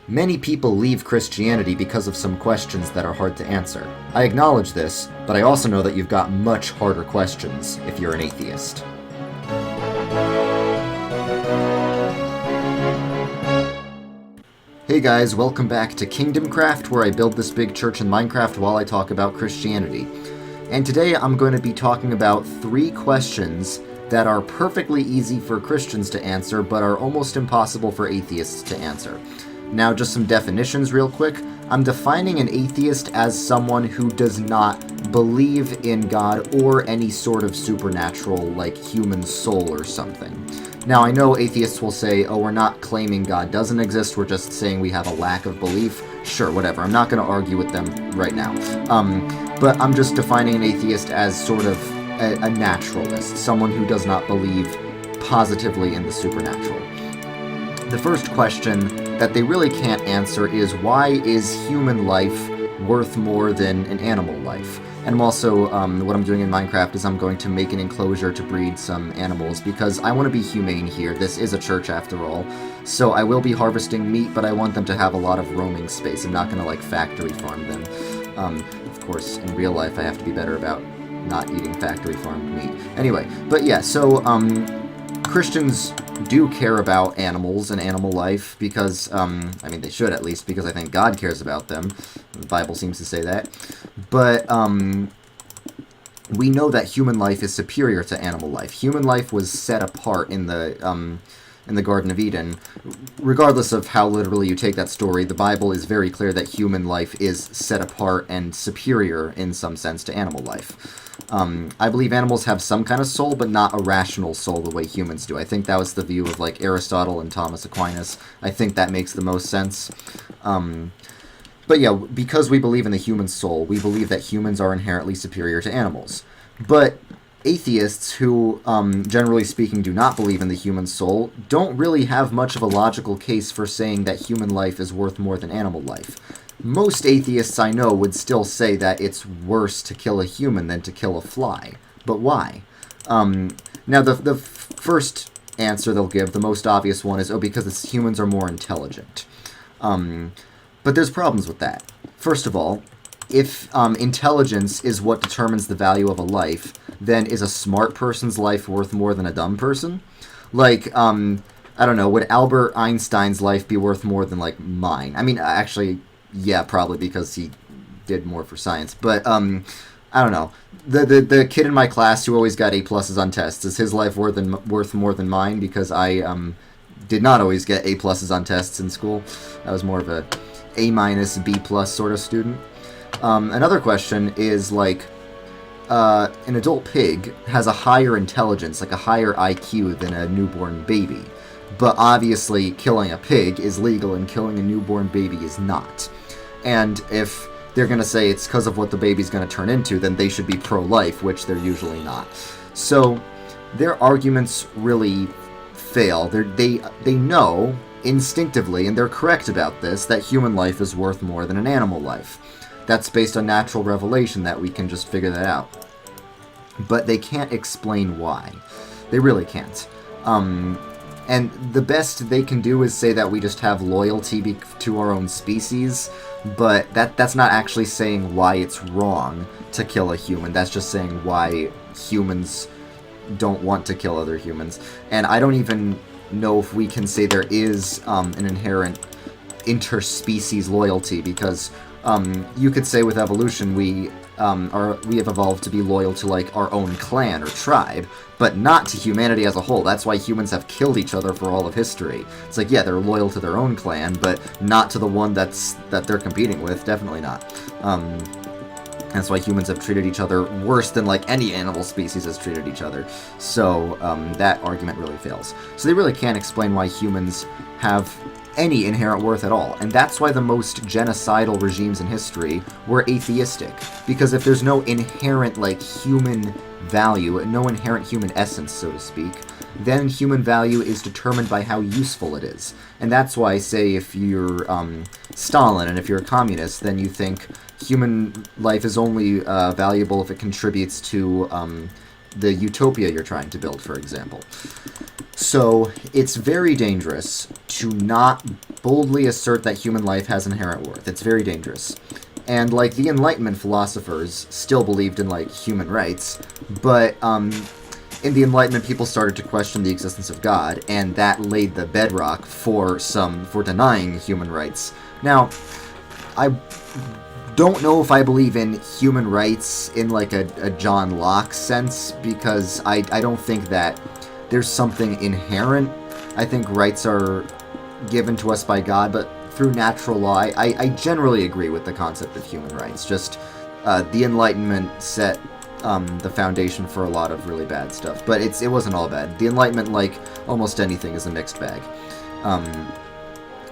Many people leave Christianity because of some questions that are hard to answer. I acknowledge this, but I also know that you've got much harder questions if you're an atheist. Hey guys, welcome back to KingdomCraft, where I build this big church in Minecraft while I talk about Christianity. And today I'm going to be talking about 3 questions that are perfectly easy for Christians to answer, but are almost impossible for atheists to answer. Now, just some definitions real quick. I'm defining an atheist as someone who does not believe in God or any sort of supernatural, like human soul or something. Now, I know atheists will say, oh, we're not claiming God doesn't exist, we're just saying we have a lack of belief. Sure, whatever. I'm not going to argue with them right now. But I'm just defining an atheist as sort of a naturalist, someone who does not believe positively in the supernatural. The first question that they really can't answer is, why is human life worth more than an animal life? And I'm also, what I'm doing in Minecraft is I'm going to make an enclosure to breed some animals, because I want to be humane here. This is a church after all. So I will be harvesting meat, but I want them to have a lot of roaming space. I'm not going to, like, factory farm them. Of course, in real life I have to be better about not eating factory farmed meat. Anyway, but yeah, so, Christians do care about animals and animal life because, I mean, they should at least, because I think God cares about them. The Bible seems to say that. But, we know that human life is superior to animal life. Human life was set apart in the Garden of Eden. Regardless of how literally you take that story, the Bible is very clear that human life is set apart and superior in some sense to animal life. I believe animals have some kind of soul, but not a rational soul the way humans do. I think that was the view of, like, Aristotle and Thomas Aquinas. I think that makes the most sense. But yeah, because we believe in the human soul, we believe that humans are inherently superior to animals. But atheists who, generally speaking, do not believe in the human soul, don't really have much of a logical case for saying that human life is worth more than animal life. Most atheists I know would still say that it's worse to kill a human than to kill a fly. But why? Now, the first answer they'll give, the most obvious one, is, oh, because humans are more intelligent. But there's problems with that. First of all, if intelligence is what determines the value of a life, then is a smart person's life worth more than a dumb person? Like, I don't know, would Albert Einstein's life be worth more than, like, mine? I mean, actually, yeah, probably, because he did more for science. But, I don't know. The kid in my class who always got A+ on tests, is his life worth more than mine? Because I did not always get A+ on tests in school. I was more of a A-, B+ sort of student. Another question is, like, an adult pig has a higher intelligence, like a higher IQ than a newborn baby. But obviously, killing a pig is legal and killing a newborn baby is not. And if they're going to say it's because of what the baby's going to turn into, then they should be pro-life, which they're usually not. So their arguments really fail. They know instinctively, and they're correct about this, that human life is worth more than an animal life. That's based on natural revelation that we can just figure that out. But they can't explain why. They really can't. And the best they can do is say that we just have loyalty to our own species, but that's not actually saying why it's wrong to kill a human. That's just saying why humans don't want to kill other humans. And I don't even know if we can say there is an inherent interspecies loyalty, because you could say with evolution we have evolved to be loyal to, like, our own clan or tribe, but not to humanity as a whole. That's why humans have killed each other for all of history. It's like, yeah, they're loyal to their own clan, but not to the one that they're competing with. Definitely not. That's why humans have treated each other worse than, like, any animal species has treated each other. So that argument really fails. So they really can't explain why humans have any inherent worth at all. And that's why the most genocidal regimes in history were atheistic. Because if there's no inherent, like, human value, no inherent human essence, so to speak, then human value is determined by how useful it is. And that's why, say, if you're Stalin and if you're a communist, then you think human life is only valuable if it contributes to the utopia you're trying to build, for example. So it's very dangerous to not boldly assert that human life has inherent worth. It's very dangerous. And, like, the Enlightenment philosophers still believed in, like, human rights, but, in the Enlightenment, people started to question the existence of God, and that laid the bedrock for denying human rights. Now, I don't know if I believe in human rights in, like, a John Locke sense, because I don't think that there's something inherent. I think rights are given to us by God, but through natural law, I generally agree with the concept of human rights. Just the Enlightenment set the foundation for a lot of really bad stuff, but it wasn't all bad. The Enlightenment, like almost anything, is a mixed bag.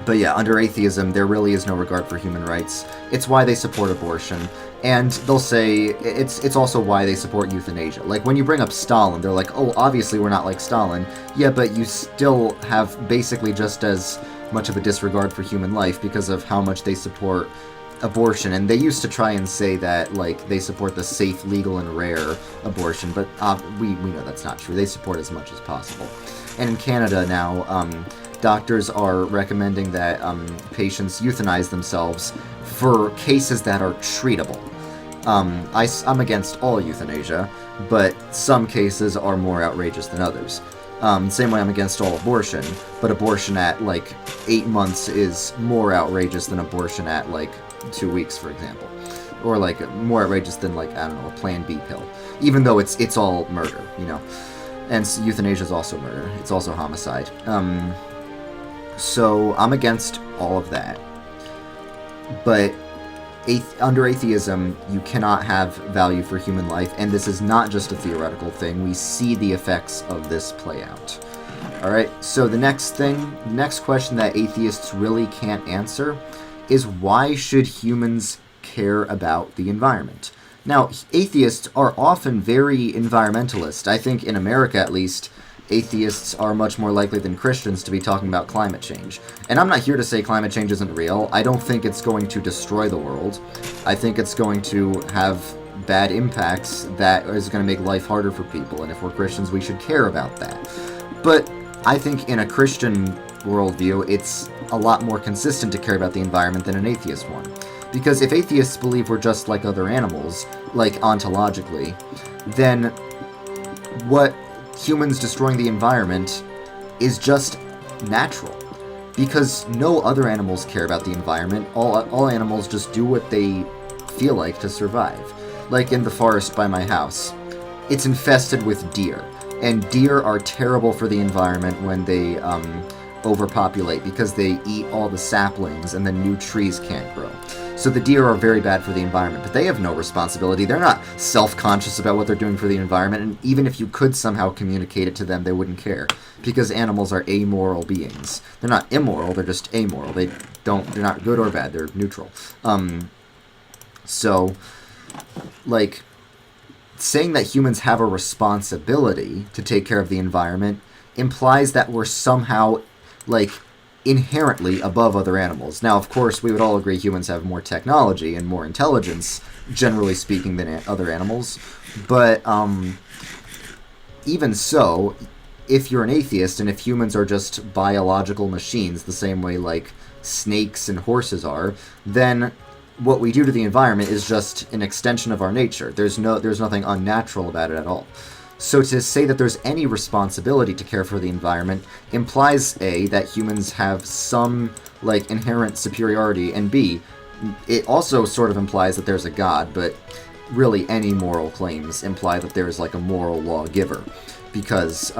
But yeah, under atheism, there really is no regard for human rights. It's why they support abortion, and they'll say it's also why they support euthanasia. Like, when you bring up Stalin, they're like, oh, obviously we're not like Stalin. Yeah, but you still have basically just as much of a disregard for human life because of how much they support abortion. And they used to try and say that, like, they support the safe, legal, and rare abortion, but we know that's not true. They support as much as possible. And in Canada now, doctors are recommending that patients euthanize themselves for cases that are treatable. I'm against all euthanasia, but some cases are more outrageous than others. Same way I'm against all abortion, but abortion at, like, 8 months is more outrageous than abortion at, like, 2 weeks, for example. Or, like, more outrageous than, like, I don't know, a Plan B pill. Even though it's all murder, you know. And euthanasia is also murder. It's also homicide. So I'm against all of that. But under atheism, you cannot have value for human life, and this is not just a theoretical thing. We see the effects of this play out. Alright, so the next question that atheists really can't answer is, why should humans care about the environment? Now, atheists are often very environmentalist. I think in America, at least, atheists are much more likely than Christians to be talking about climate change. And I'm not here to say climate change isn't real. I don't think it's going to destroy the world. I think it's going to have bad impacts that is going to make life harder for people, and if we're Christians, we should care about that. But I think in a Christian worldview, it's a lot more consistent to care about the environment than an atheist one. Because if atheists believe we're just like other animals, like ontologically, then what humans destroying the environment is just natural, because no other animals care about the environment. All animals just do what they feel like to survive. Like in the forest by my house, it's infested with deer, and deer are terrible for the environment when they overpopulate, because they eat all the saplings and then new trees can't grow. So the deer are very bad for the environment, but they have no responsibility. They're not self-conscious about what they're doing for the environment, and even if you could somehow communicate it to them, they wouldn't care, because animals are amoral beings. They're not immoral, they're just amoral. They're not good or bad, they're neutral. So, like, saying that humans have a responsibility to take care of the environment implies that we're somehow, like, inherently above other animals. Now, of course, we would all agree humans have more technology and more intelligence, generally speaking, than other animals. But even so, if you're an atheist, and if humans are just biological machines, the same way like snakes and horses are, then what we do to the environment is just an extension of our nature. There's nothing unnatural about it at all. So to say that there's any responsibility to care for the environment implies, A, that humans have some, like, inherent superiority, and B, it also sort of implies that there's a God, but really any moral claims imply that there's, like, a moral lawgiver. Because,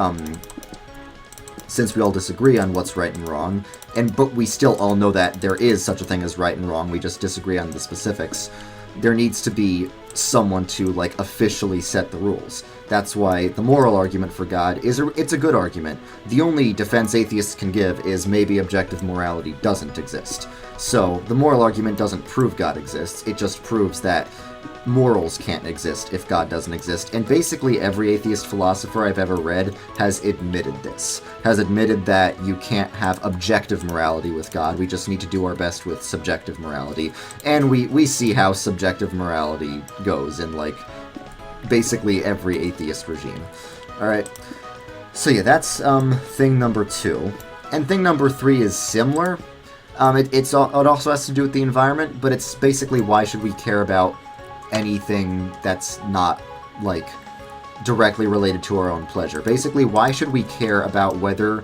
since we all disagree on what's right and wrong, but we still all know that there is such a thing as right and wrong, we just disagree on the specifics, there needs to be someone to, like, officially set the rules. That's why the moral argument for God it's a good argument. The only defense atheists can give is maybe objective morality doesn't exist. So the moral argument doesn't prove God exists, it just proves that morals can't exist if God doesn't exist. And basically every atheist philosopher I've ever read has admitted this. Has admitted that you can't have objective morality with God, we just need to do our best with subjective morality. And we see how subjective morality goes in, like, basically every atheist regime. Alright, So yeah, that's thing number 2. And thing number 3 is similar. It also has to do with the environment, but it's basically why should we care about anything that's not, like, directly related to our own pleasure. Basically, why should we care about whether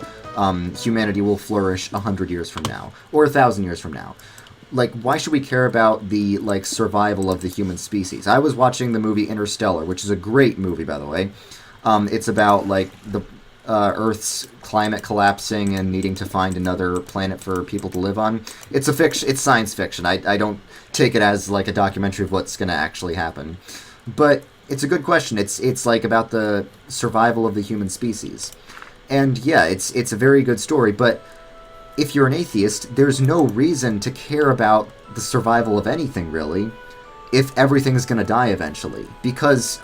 humanity will flourish 100 years from now, or 1,000 years from now? Like, why should we care about the, like, survival of the human species? I was watching the movie Interstellar, which is a great movie, by the way. It's about, like, the Earth's climate collapsing and needing to find another planet for people to live on. It's science fiction. I don't take it as, like, a documentary of what's going to actually happen. But it's a good question. It's like about the survival of the human species. And yeah, it's a very good story, but if you're an atheist, there's no reason to care about the survival of anything, really, if everything's going to die eventually. Because,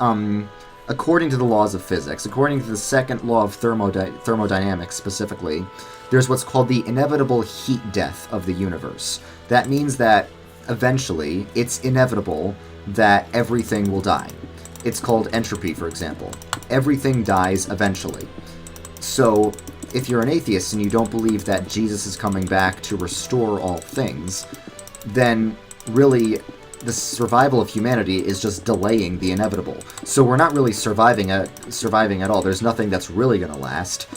according to the laws of physics, according to the second law of thermodynamics specifically, there's what's called the inevitable heat death of the universe. That means that, eventually, it's inevitable that everything will die. It's called entropy, for example. Everything dies eventually. So, if you're an atheist and you don't believe that Jesus is coming back to restore all things, then really the survival of humanity is just delaying the inevitable. So we're not really surviving at all. There's nothing that's really going to last.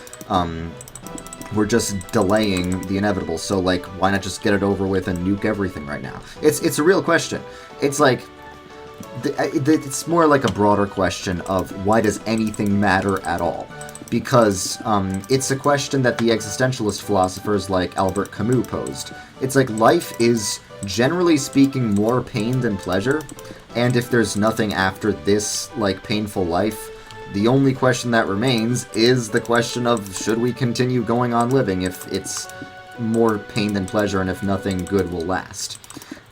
We're just delaying the inevitable. So, like, why not just get it over with and nuke everything right now? It's a real question. It's like, it's more like a broader question of why does anything matter at all? Because it's a question that the existentialist philosophers like Albert Camus posed. It's like, life is, generally speaking, more pain than pleasure, and if there's nothing after this, like, painful life, the only question that remains is the question of should we continue going on living if it's more pain than pleasure and if nothing good will last.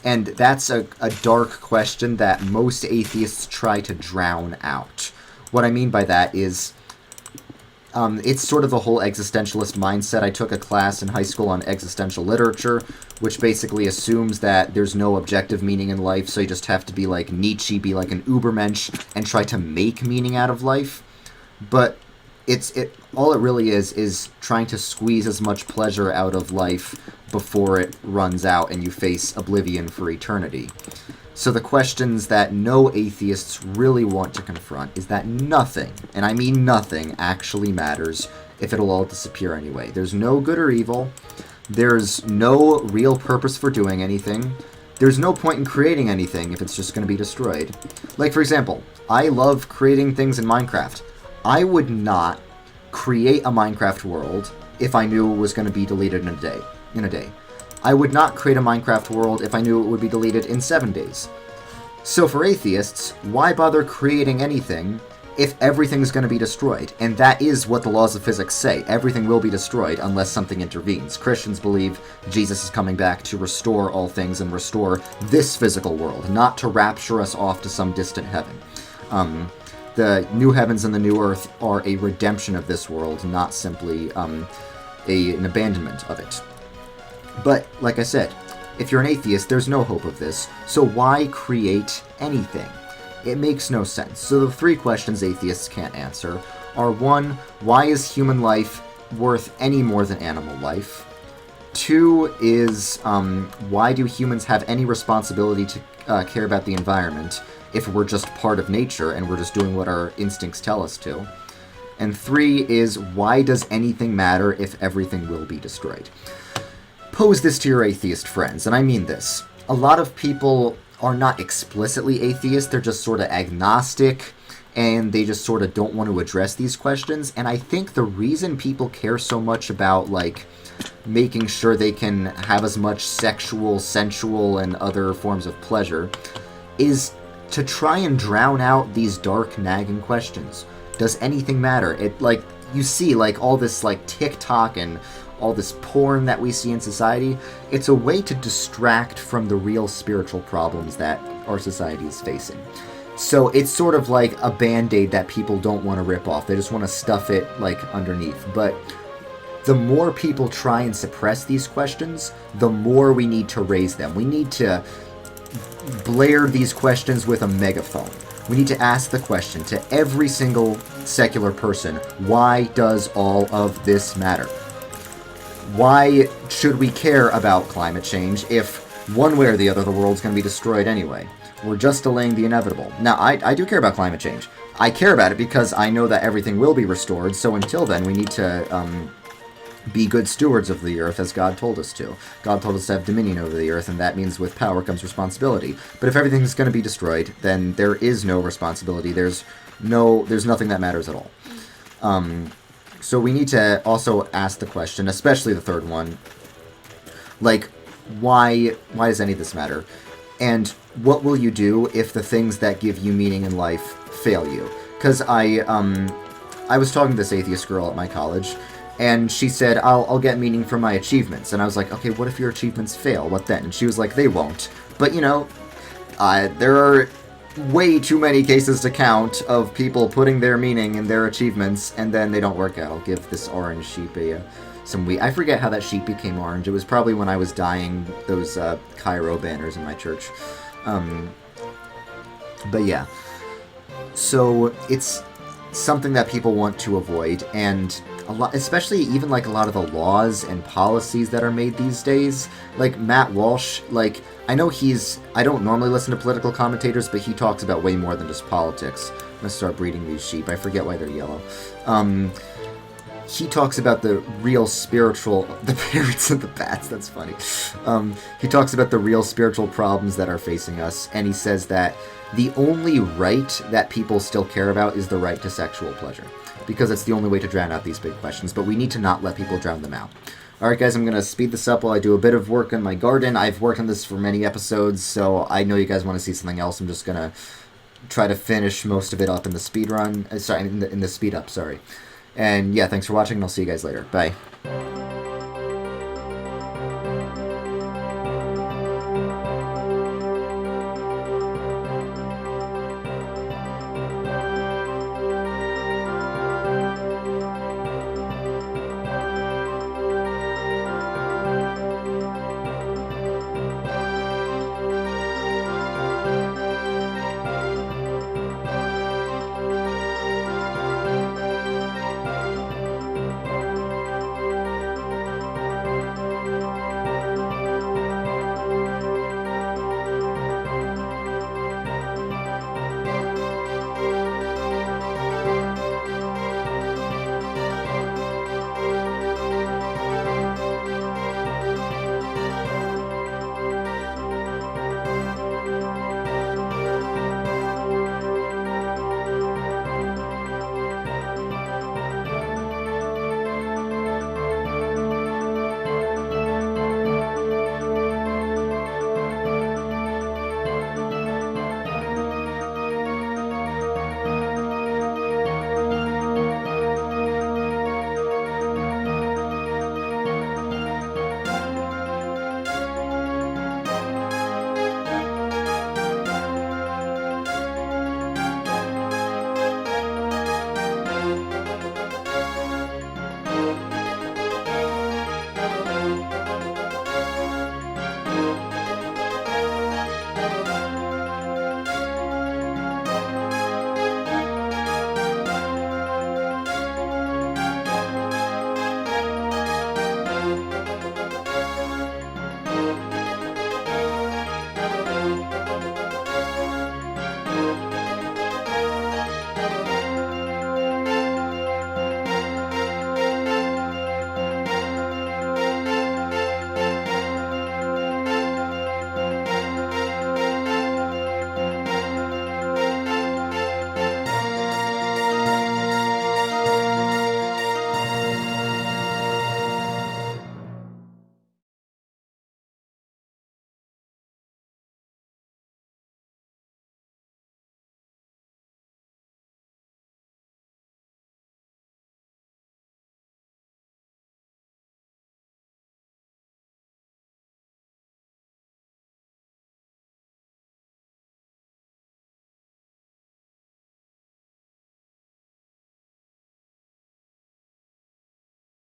And that's a dark question that most atheists try to drown out. What I mean by that is, it's sort of the whole existentialist mindset. I took a class in high school on existential literature, which basically assumes that there's no objective meaning in life, so you just have to be like Nietzsche, be like an Ubermensch, and try to make meaning out of life. But all it really is trying to squeeze as much pleasure out of life before it runs out and you face oblivion for eternity. So the questions that no atheists really want to confront is that nothing, and I mean nothing, actually matters if it'll all disappear anyway. There's no good or evil. There's no real purpose for doing anything. There's no point in creating anything if it's just going to be destroyed. Like, for example, I love creating things in Minecraft. I would not create a Minecraft world if I knew it was going to be deleted in a day. I would not create a Minecraft world if I knew it would be deleted in 7 days. So for atheists, why bother creating anything if everything's going to be destroyed? And that is what the laws of physics say. Everything will be destroyed unless something intervenes. Christians believe Jesus is coming back to restore all things and restore this physical world, not to rapture us off to some distant heaven. The new heavens and the new earth are a redemption of this world, not simply an abandonment of it. But, like I said, if you're an atheist, there's no hope of this, so why create anything? It makes no sense. So the 3 questions atheists can't answer are 1, why is human life worth any more than animal life? 2 is, why do humans have any responsibility to care about the environment if we're just part of nature and we're just doing what our instincts tell us to? And 3 is, why does anything matter if everything will be destroyed? Pose this to your atheist friends, and I mean this. A lot of people are not explicitly atheist, they're just sort of agnostic, and they just sort of don't want to address these questions, and I think the reason people care so much about, like, making sure they can have as much sexual, sensual, and other forms of pleasure is to try and drown out these dark, nagging questions. Does anything matter? It, like, you see, like, all this, like, TikTok and all this porn that we see in society, it's a way to distract from the real spiritual problems that our society is facing. So it's sort of like a band-aid that people don't want to rip off. They just want to stuff it, like, underneath. But the more people try and suppress these questions, the more we need to raise them. We need to blare these questions with a megaphone. We need to ask the question to every single secular person, why does all of this matter? Why should we care about climate change if one way or the other the world's going to be destroyed anyway? We're just delaying the inevitable. Now, I do care about climate change. I care about it because I know that everything will be restored, so until then we need to be good stewards of the earth as God told us to. God told us to have dominion over the earth, and that means with power comes responsibility. But if everything's going to be destroyed, then there is no responsibility. There's nothing that matters at all. So we need to also ask the question, especially the third one, like, why does any of this matter? And what will you do if the things that give you meaning in life fail you? Because I was talking to this atheist girl at my college, and she said, I'll get meaning from my achievements. And I was like, okay, what if your achievements fail? What then? And she was like, they won't. But, there are way too many cases to count of people putting their meaning in their achievements, and then they don't work out. I'll give this orange sheep some wheat. I forget how that sheep became orange. It was probably when I was dyeing those Cairo banners in my church. But yeah. So it's something that people want to avoid, and a lot, especially even like a lot of the laws and policies that are made these days. Like Matt Walsh, like I know I don't normally listen to political commentators, but he talks about way more than just politics. I'm gonna start breeding these sheep. I forget why they're yellow. He talks about the parrots and the bats, that's funny. He talks about the real spiritual problems that are facing us, and he says that the only right that people still care about is the right to sexual pleasure, because it's the only way to drown out these big questions, but we need to not let people drown them out. Alright guys, I'm going to speed this up while I do a bit of work in my garden. I've worked on this for many episodes, so I know you guys want to see something else. I'm just going to try to finish most of it up in the speed run. In the speed up, sorry. And yeah, thanks for watching, and I'll see you guys later. Bye.